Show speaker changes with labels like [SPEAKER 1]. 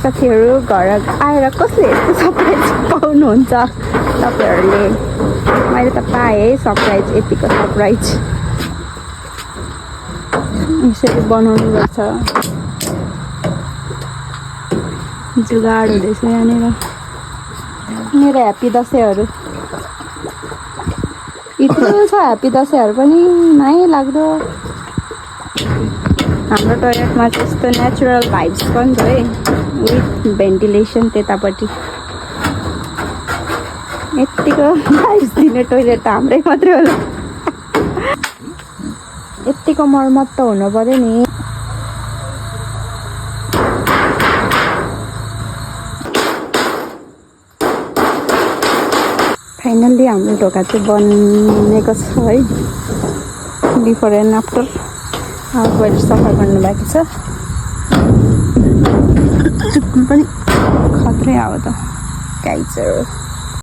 [SPEAKER 1] साथीहरू घर आएर कसले यस्तो सरप्राइज पाउनुहुन्छ तपाईँहरूले? मैले त पाएँ है सरप्राइज, यतिको सरप्राइज। यसरी बनाउनु पर्छ, जुगाड हुँदैछ यहाँनिर। मेरो ह्याप्पी दसैँहरू यत्रो छ, ह्याप्पी दसैँहरू पनि माया लाग्दो। हाम्रो टोयलेटमा चाहिँ यस्तो नेचुरल भाइब्स पनि छ है, विथ भेन्टिलेसन त्यतापट्टि। यत्तिको भाइब्स दिने टोयलेट त हाम्रै मात्रै होला। यत्तिको मर्मत त हुनु पऱ्यो नि। फाइनल्ली हाम्रो ढोका चाहिँ बनेको छ है, बिफोर एन्ड आफ्टर। पहिले सफा गर्नु बाँकी छ। चुक्नु पनि खत्रै अब त गाइजहरू।